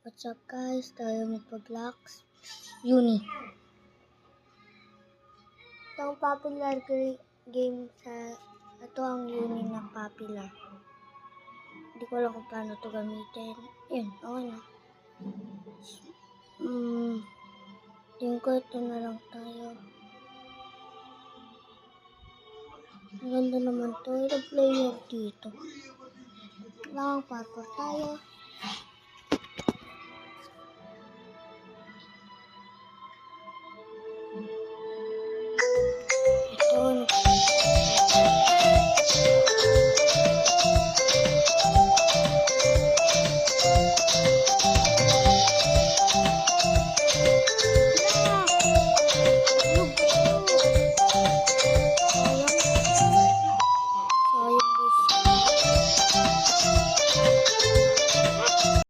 What's up guys? Tayo magpa-blocks. Uni. Ito ang popular game sa... Ito ang Uni na popular. Hindi ko alam kung paano ito gamitin. Yun, okay na. Tingin ko ito na lang tayo. Ang ganda naman ito. Ito player dito. Lang, parkour tayo.